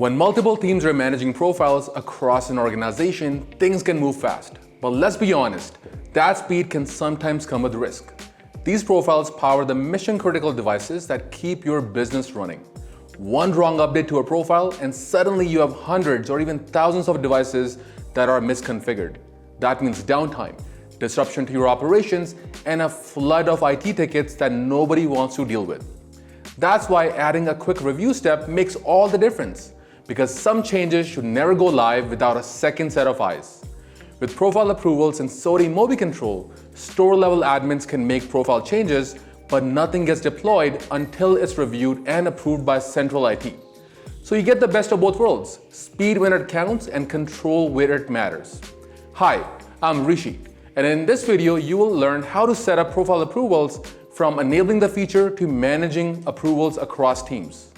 When multiple teams are managing profiles across an organization, things can move fast. But let's be honest, that speed can sometimes come with risk. These profiles power the mission-critical devices that keep your business running. One wrong update to a profile and suddenly you have hundreds or even thousands of devices that are misconfigured. That means downtime, disruption to your operations, and a flood of IT tickets that nobody wants to deal with. That's why adding a quick review step makes all the difference, because some changes should never go live without a second set of eyes. With profile approvals in SOTI MobiControl, store-level admins can make profile changes, but nothing gets deployed until it's reviewed and approved by central IT. So you get the best of both worlds, speed when it counts and control where it matters. Hi, I'm Rishi, and in this video you will learn how to set up profile approvals from enabling the feature to managing approvals across teams.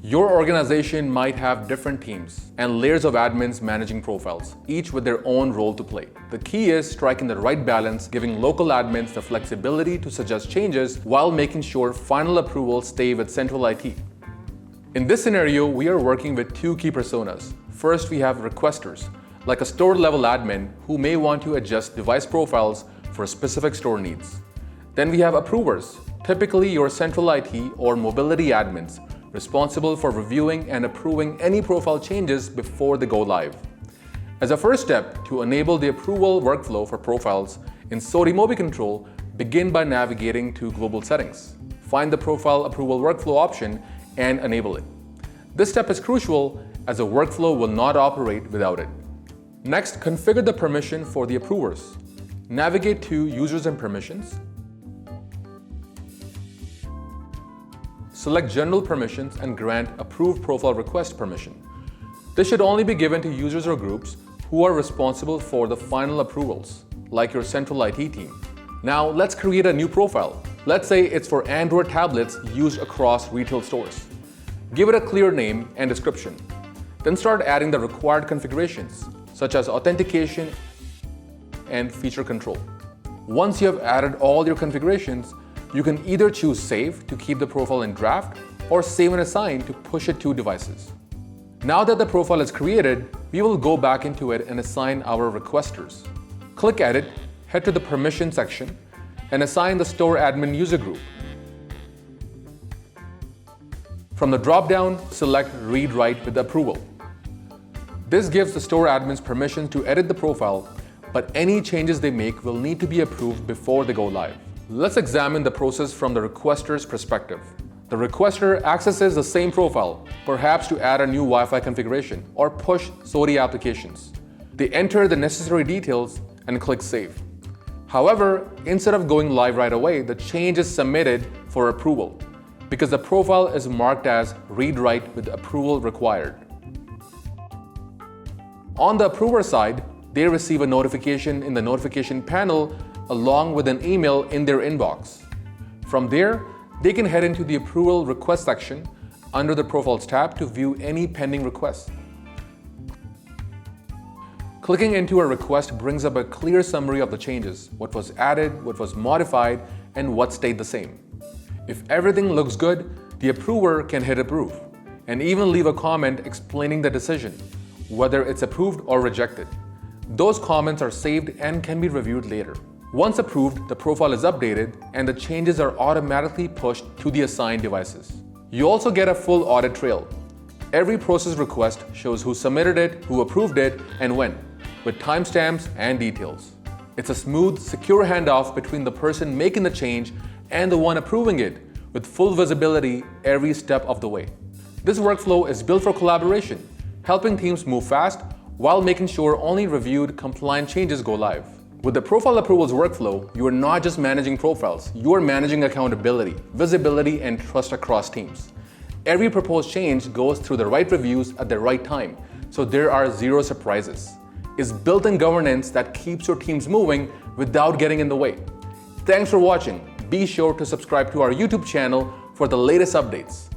Your organization might have different teams and layers of admins managing profiles, each with their own role to play. The key is striking the right balance, giving local admins the flexibility to suggest changes while making sure final approvals stay with central IT. In this scenario, we are working with two key personas. First, we have requestors, like a store-level admin who may want to adjust device profiles for specific store needs. Then we have approvers, typically your central IT or mobility admins, responsible for reviewing and approving any profile changes before they go live. As a first step, to enable the approval workflow for profiles in SOTI MobiControl, begin by navigating to Global Settings. Find the Profile Approval Workflow option and enable it. This step is crucial as the workflow will not operate without it. Next, configure the permission for the approvers. Navigate to Users and Permissions. Select General Permissions and grant Approve Profile Request permission. This should only be given to users or groups who are responsible for the final approvals, like your central IT team. Now let's create a new profile. Let's say it's for Android tablets used across retail stores. Give it a clear name and description. Then start adding the required configurations, such as authentication and feature control. Once you have added all your configurations, you can either choose Save to keep the profile in draft or Save and Assign to push it to devices. Now that the profile is created, we will go back into it and assign our requestors. Click Edit, head to the Permission section, and assign the Store Admin User Group. From the drop-down, select Read Write with Approval. This gives the store admins permission to edit the profile, but any changes they make will need to be approved before they go live. Let's examine the process from the requester's perspective. The requester accesses the same profile, perhaps to add a new Wi-Fi configuration or push SOTI applications. They enter the necessary details and click Save. However, instead of going live right away, the change is submitted for approval because the profile is marked as Read Write with approval required. On the approver side, they receive a notification in the notification panel along with an email in their inbox. From there, they can head into the Approval Request section under the Profiles tab to view any pending requests. Clicking into a request brings up a clear summary of the changes, what was added, what was modified, and what stayed the same. If everything looks good, the approver can hit Approve and even leave a comment explaining the decision, whether it's approved or rejected. Those comments are saved and can be reviewed later. Once approved, the profile is updated and the changes are automatically pushed to the assigned devices. You also get a full audit trail. Every process request shows who submitted it, who approved it, and when, with timestamps and details. It's a smooth, secure handoff between the person making the change and the one approving it, with full visibility every step of the way. This workflow is built for collaboration, helping teams move fast while making sure only reviewed, compliant changes go live. With the Profile Approvals workflow, you are not just managing profiles, you are managing accountability, visibility, and trust across teams. Every proposed change goes through the right reviews at the right time, so there are zero surprises. It's built-in governance that keeps your teams moving without getting in the way. Thanks for watching. Be sure to subscribe to our YouTube channel for the latest updates.